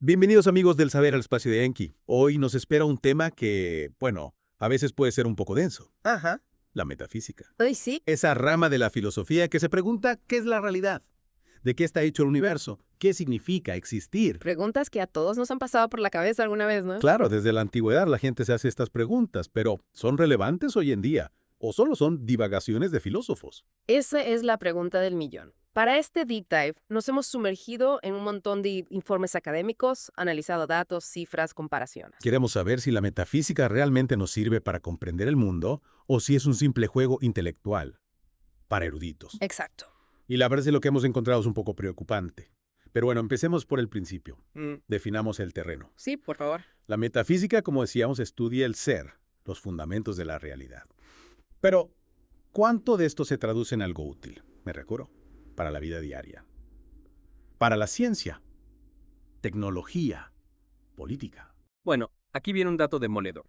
Bienvenidos amigos del Saber al Espacio de Enki. Hoy nos espera un tema que, bueno, a veces puede ser un poco denso, Ajá. la metafísica. Ay, sí. Esa rama de la filosofía que se pregunta ¿qué es la realidad? ¿De qué está hecho el universo? ¿Qué significa existir? Preguntas que a todos nos han pasado por la cabeza alguna vez, ¿no? Claro, desde la antigüedad la gente se hace estas preguntas, pero ¿son relevantes hoy en día? ¿O solo son divagaciones de filósofos? Esa es la pregunta del millón. Para este deep dive, nos hemos sumergido en un montón de informes académicos, analizado datos, cifras, comparaciones. Queremos saber si la metafísica realmente nos sirve para comprender el mundo o si es un simple juego intelectual para eruditos. Exacto. Y la verdad es que lo que hemos encontrado es un poco preocupante. Pero bueno, empecemos por el principio. Mm, Definamos el terreno. Sí, por favor. La metafísica, como decíamos, estudia el ser, los fundamentos de la realidad. Pero, ¿cuánto de esto se traduce en algo útil? Me recuerdo, para la vida diaria. Para la ciencia, tecnología, política. Bueno, aquí viene un dato demoledor.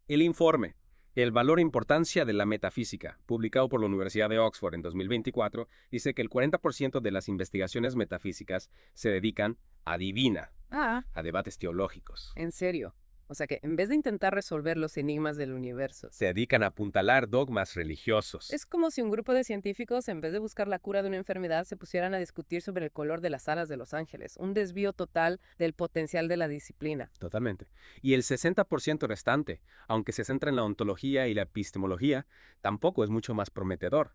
El informe El valor e importancia de la metafísica, publicado por la Universidad de Oxford en 2024, dice que el 40% de las investigaciones metafísicas se dedican, adivina, Ah, a debates teológicos. en serio. O sea que en vez de intentar resolver los enigmas del universo, Se dedican a apuntalar dogmas religiosos. es como si un grupo de científicos, en vez de buscar la cura de una enfermedad, se pusieran a discutir sobre el color de las alas de los ángeles. Un desvío total del potencial de la disciplina. Totalmente. Y el 60% restante, aunque se centra en la ontología y la epistemología, tampoco es mucho más prometedor.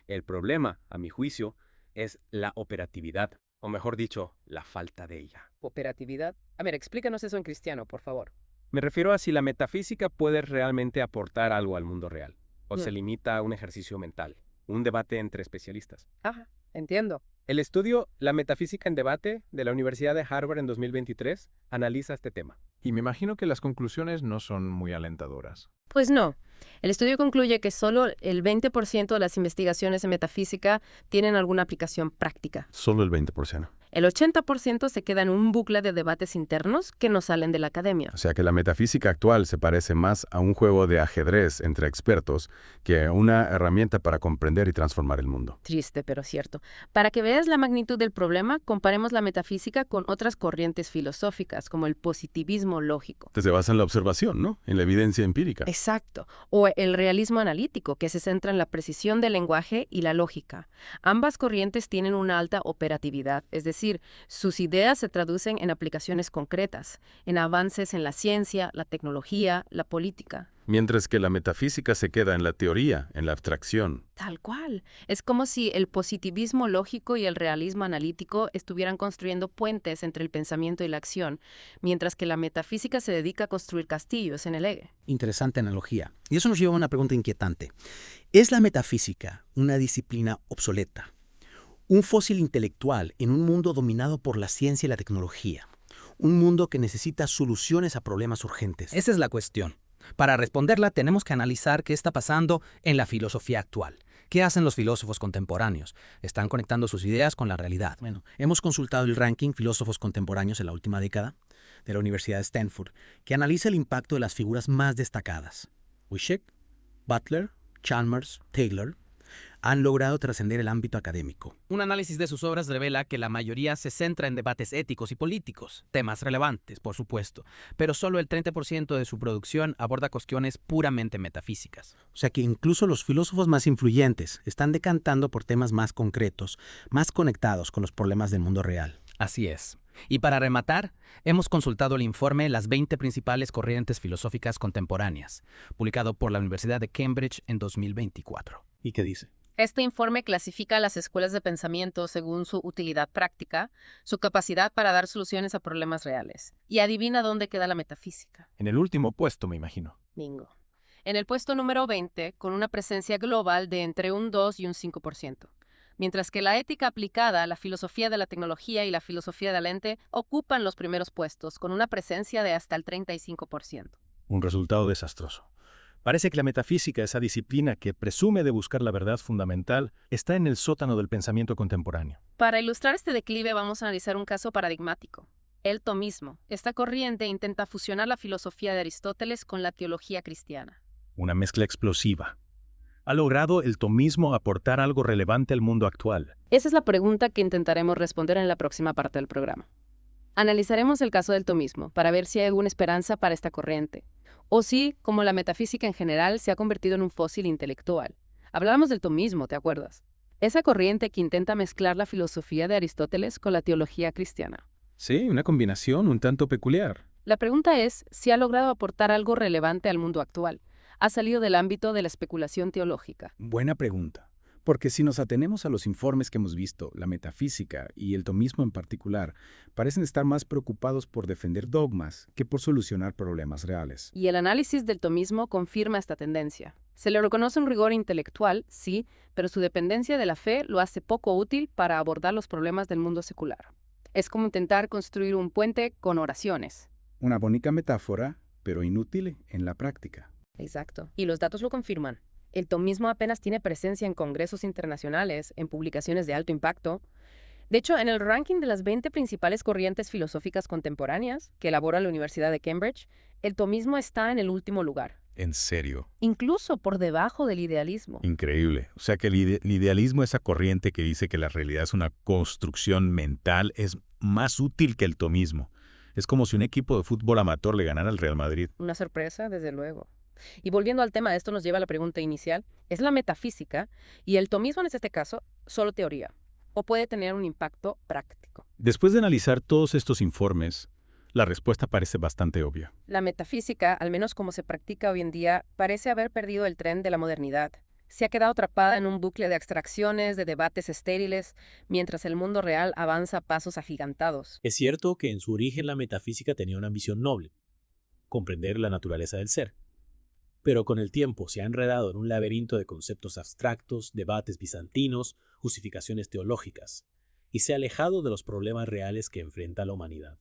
El problema, a mi juicio, es la operatividad, o mejor dicho, la falta de ella. Operatividad. A ver, explícanos eso en cristiano, por favor. Me refiero a si la metafísica puede realmente aportar algo al mundo real, o se Mm. limita a un ejercicio mental, un debate entre especialistas. Ajá, entiendo. El estudio La metafísica en debate de la Universidad de Harvard en 2023 analiza este tema. Y me imagino que las conclusiones no son muy alentadoras. Pues no. El estudio concluye que solo el 20% de las investigaciones en metafísica tienen alguna aplicación práctica. Solo el 20%. El 80% se queda en un bucle de debates internos que no salen de la academia. O sea que la metafísica actual se parece más a un juego de ajedrez entre expertos que a una herramienta para comprender y transformar el mundo. Triste, pero cierto. Para que veas la magnitud del problema, comparemos la metafísica con otras corrientes filosóficas, como el positivismo lógico. Se basa en la observación, ¿no? En la evidencia empírica. Exacto. O el realismo analítico, que se centra en la precisión del lenguaje y la lógica. Ambas corrientes tienen una alta operatividad, es decir, sus ideas se traducen en aplicaciones concretas, en avances en la ciencia, la tecnología, la política. Mientras que la metafísica se queda en la teoría, en la abstracción. Tal cual. Es como si el positivismo lógico y el realismo analítico estuvieran construyendo puentes entre el pensamiento y la acción, mientras que la metafísica se dedica a construir castillos en el aire. Interesante analogía. Y eso nos lleva a una pregunta inquietante. ¿Es la metafísica una disciplina obsoleta? Un fósil intelectual en un mundo dominado por la ciencia y la tecnología. Un mundo que necesita soluciones a problemas urgentes. Esa es la cuestión. Para responderla tenemos que analizar qué está pasando en la filosofía actual. ¿Qué hacen los filósofos contemporáneos? ¿Están conectando sus ideas con la realidad? Bueno, hemos consultado el ranking Filósofos Contemporáneos en la última década de la Universidad de Stanford, que analiza el impacto de las figuras más destacadas. Wishek, Butler, Chalmers, Taylor han logrado trascender el ámbito académico. Un análisis de sus obras revela que la mayoría se centra en debates éticos y políticos, temas relevantes, por supuesto, pero solo el 30% de su producción aborda cuestiones puramente metafísicas. O sea que incluso los filósofos más influyentes están decantando por temas más concretos, más conectados con los problemas del mundo real. Así es. Y para rematar, hemos consultado el informe Las 20 principales corrientes filosóficas contemporáneas, publicado por la Universidad de Cambridge en 2024. ¿Y qué dice? Este informe clasifica a las escuelas de pensamiento según su utilidad práctica, su capacidad para dar soluciones a problemas reales. Y adivina dónde queda la metafísica. En el último puesto, me imagino. Bingo. En el puesto número 20, con una presencia global de entre un 2 y un 5%. Mientras que la ética aplicada, la filosofía de la tecnología y la filosofía del ente ocupan los primeros puestos, con una presencia de hasta el 35%. Un resultado desastroso. Parece que la metafísica, esa disciplina que presume de buscar la verdad fundamental, está en el sótano del pensamiento contemporáneo. Para ilustrar este declive vamos a analizar un caso paradigmático. El tomismo. Esta corriente intenta fusionar la filosofía de Aristóteles con la teología cristiana. Una mezcla explosiva. ¿Ha logrado el tomismo aportar algo relevante al mundo actual? Esa es la pregunta que intentaremos responder en la próxima parte del programa. Analizaremos el caso del tomismo para ver si hay alguna esperanza para esta corriente, o si, como la metafísica en general, se ha convertido en un fósil intelectual. Hablábamos del tomismo, ¿te acuerdas? Esa corriente que intenta mezclar la filosofía de Aristóteles con la teología cristiana. Sí, una combinación un tanto peculiar. La pregunta es si ha logrado aportar algo relevante al mundo actual. Ha salido del ámbito de la especulación teológica. Buena pregunta. Porque si nos atenemos a los informes que hemos visto, la metafísica y el tomismo en particular parecen estar más preocupados por defender dogmas que por solucionar problemas reales. Y el análisis del tomismo confirma esta tendencia. Se le reconoce un rigor intelectual, sí, pero su dependencia de la fe lo hace poco útil para abordar los problemas del mundo secular. Es como intentar construir un puente con oraciones. Una bonita metáfora, pero inútil en la práctica. Exacto. Y los datos lo confirman. El tomismo apenas tiene presencia en congresos internacionales, en publicaciones de alto impacto. De hecho, en el ranking de las 20 principales corrientes filosóficas contemporáneas que elabora la Universidad de Cambridge, el tomismo está en el último lugar, ¿En serio? incluso por debajo del idealismo. Increíble. O sea que el idealismo, esa corriente que dice que la realidad es una construcción mental, es más útil que el tomismo. Es como si un equipo de fútbol amateur le ganara al Real Madrid. Una sorpresa, desde luego. Y volviendo al tema, esto nos lleva a la pregunta inicial. ¿Es la metafísica y el tomismo en este caso solo teoría? ¿O puede tener un impacto práctico? Después de analizar todos estos informes, la respuesta parece bastante obvia. La metafísica, al menos como se practica hoy en día, parece haber perdido el tren de la modernidad. Se ha quedado atrapada en un bucle de abstracciones, de debates estériles, mientras el mundo real avanza a pasos agigantados. Es cierto que en su origen la metafísica tenía una ambición noble, comprender la naturaleza del ser. Pero con el tiempo se ha enredado en un laberinto de conceptos abstractos, debates bizantinos, justificaciones teológicas, y se ha alejado de los problemas reales que enfrenta la humanidad.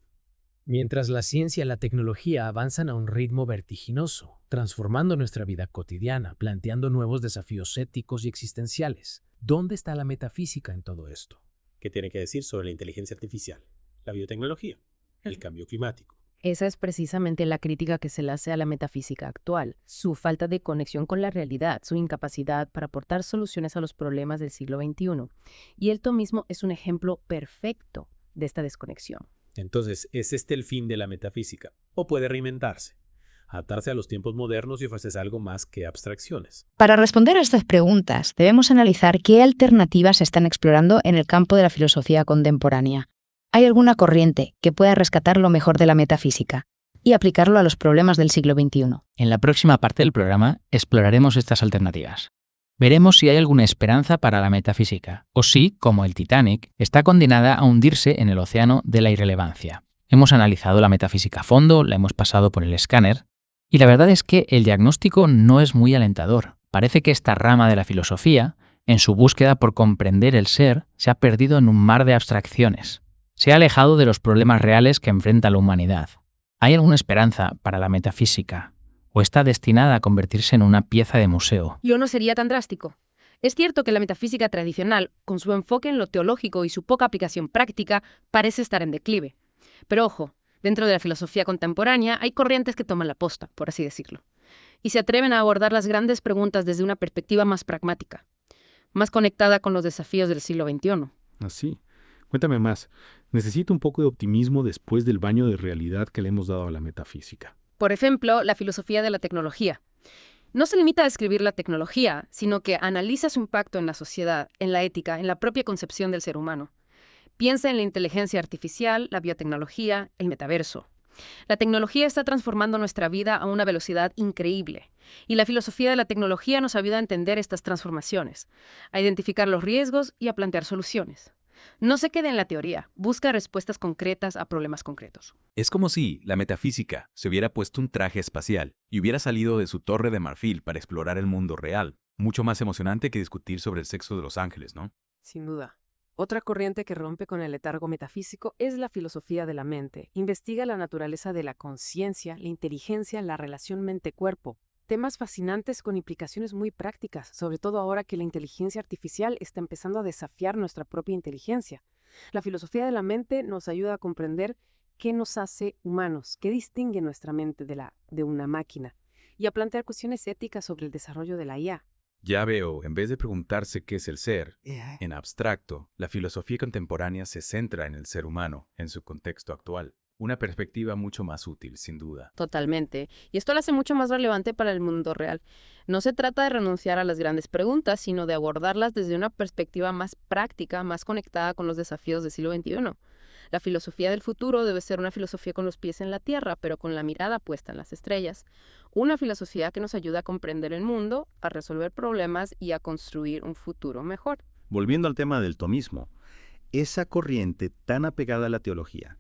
Mientras la ciencia y la tecnología avanzan a un ritmo vertiginoso, transformando nuestra vida cotidiana, planteando nuevos desafíos éticos y existenciales, ¿dónde está la metafísica en todo esto? ¿Qué tiene que decir sobre la inteligencia artificial, la biotecnología, el cambio climático? Esa es precisamente la crítica que se le hace a la metafísica actual, su falta de conexión con la realidad, su incapacidad para aportar soluciones a los problemas del siglo XXI. Y el tomismo es un ejemplo perfecto de esta desconexión. Entonces, ¿es este el fin de la metafísica? ¿O puede reinventarse, adaptarse a los tiempos modernos y ofrecerse algo más que abstracciones? Para responder a estas preguntas, debemos analizar qué alternativas se están explorando en el campo de la filosofía contemporánea. ¿Hay alguna corriente que pueda rescatar lo mejor de la metafísica y aplicarlo a los problemas del siglo XXI? En la próxima parte del programa exploraremos estas alternativas. Veremos si hay alguna esperanza para la metafísica, o si, como el Titanic, está condenada a hundirse en el océano de la irrelevancia. Hemos analizado la metafísica a fondo, la hemos pasado por el escáner, y la verdad es que el diagnóstico no es muy alentador. Parece que esta rama de la filosofía, en su búsqueda por comprender el ser, se ha perdido en un mar de abstracciones. Se ha alejado de los problemas reales que enfrenta la humanidad. ¿Hay alguna esperanza para la metafísica? ¿O está destinada a convertirse en una pieza de museo? Yo no sería tan drástico. Es cierto que la metafísica tradicional, con su enfoque en lo teológico y su poca aplicación práctica, parece estar en declive. Pero ojo, dentro de la filosofía contemporánea hay corrientes que toman la posta, por así decirlo, y se atreven a abordar las grandes preguntas desde una perspectiva más pragmática, más conectada con los desafíos del siglo XXI. Así. Cuéntame más. Necesito un poco de optimismo después del baño de realidad que le hemos dado a la metafísica. Por ejemplo, la filosofía de la tecnología. No se limita a describir la tecnología, sino que analiza su impacto en la sociedad, en la ética, en la propia concepción del ser humano. Piensa en la inteligencia artificial, la biotecnología, el metaverso. La tecnología está transformando nuestra vida a una velocidad increíble, y la filosofía de la tecnología nos ayuda a entender estas transformaciones, a identificar los riesgos y a plantear soluciones. No se quede en la teoría, busca respuestas concretas a problemas concretos. Es como si la metafísica se hubiera puesto un traje espacial y hubiera salido de su torre de marfil para explorar el mundo real. Mucho más emocionante que discutir sobre el sexo de los ángeles, ¿no? Sin duda. Otra corriente que rompe con el letargo metafísico es la filosofía de la mente. Investiga la naturaleza de la conciencia, la inteligencia, la relación mente-cuerpo. Temas fascinantes con implicaciones muy prácticas, sobre todo ahora que la inteligencia artificial está empezando a desafiar nuestra propia inteligencia. La filosofía de la mente nos ayuda a comprender qué nos hace humanos, qué distingue nuestra mente de una máquina, y a plantear cuestiones éticas sobre el desarrollo de la IA. Ya veo, en vez de preguntarse qué es el ser, en abstracto, la filosofía contemporánea se centra en el ser humano, en su contexto actual. Una perspectiva mucho más útil, sin duda. Totalmente. Y esto lo hace mucho más relevante para el mundo real. No se trata de renunciar a las grandes preguntas, sino de abordarlas desde una perspectiva más práctica, más conectada con los desafíos del siglo XXI. La filosofía del futuro debe ser una filosofía con los pies en la tierra, pero con la mirada puesta en las estrellas. Una filosofía que nos ayuda a comprender el mundo, a resolver problemas y a construir un futuro mejor. Volviendo al tema del tomismo, esa corriente tan apegada a la teología,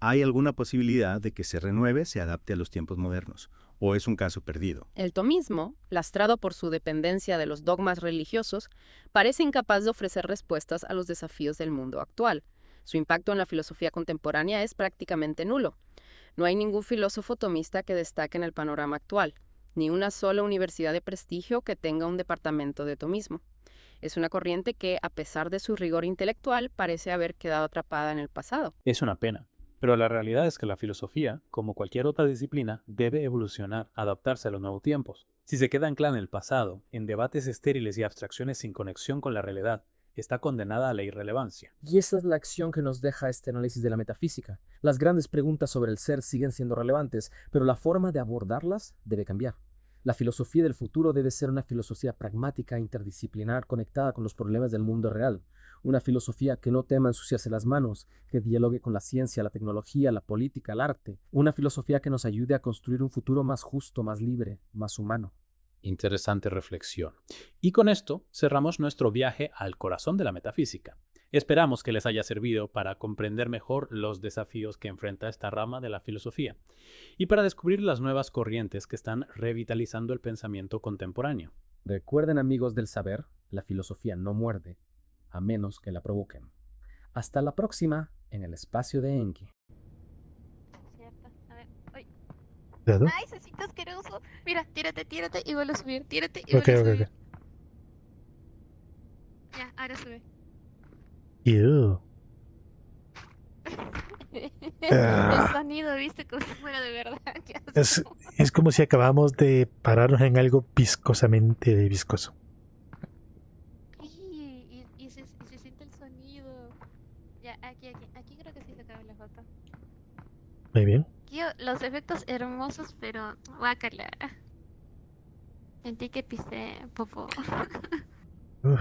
¿hay alguna posibilidad de que se renueve, se adapte a los tiempos modernos? ¿O es un caso perdido? El tomismo, lastrado por su dependencia de los dogmas religiosos, parece incapaz de ofrecer respuestas a los desafíos del mundo actual. Su impacto en la filosofía contemporánea es prácticamente nulo. No hay ningún filósofo tomista que destaque en el panorama actual, ni una sola universidad de prestigio que tenga un departamento de tomismo. Es una corriente que, a pesar de su rigor intelectual, parece haber quedado atrapada en el pasado. Es una pena. Pero la realidad es que la filosofía, como cualquier otra disciplina, debe evolucionar, adaptarse a los nuevos tiempos. Si se queda anclada en el pasado, en debates estériles y abstracciones sin conexión con la realidad, está condenada a la irrelevancia. Y esa es la acción que nos deja este análisis de la metafísica. Las grandes preguntas sobre el ser siguen siendo relevantes, pero la forma de abordarlas debe cambiar. La filosofía del futuro debe ser una filosofía pragmática, interdisciplinar, conectada con los problemas del mundo real. Una filosofía que no tema ensuciarse las manos, que dialogue con la ciencia, la tecnología, la política, el arte. Una filosofía que nos ayude a construir un futuro más justo, más libre, más humano. Interesante reflexión. Y con esto cerramos nuestro viaje al corazón de la metafísica. Esperamos que les haya servido para comprender mejor los desafíos que enfrenta esta rama de la filosofía y para descubrir las nuevas corrientes que están revitalizando el pensamiento contemporáneo. Recuerden, amigos del saber, la filosofía no muerde, a menos que la provoquen. Hasta la próxima en el espacio de Enki. Ay, cecito asqueroso. Mira, tírate y vuelve a subir. Tírate y vuelve a subir. Ya, ahora sube. Ew. El sonido, viste, como si fuera de verdad. Es como si acabamos de pararnos en algo viscosamente viscoso. Y se siente el sonido. Ya, aquí creo que sí se acaba la foto. Muy bien. Los efectos hermosos, pero guácala. Sentí que pisé popó. Uf.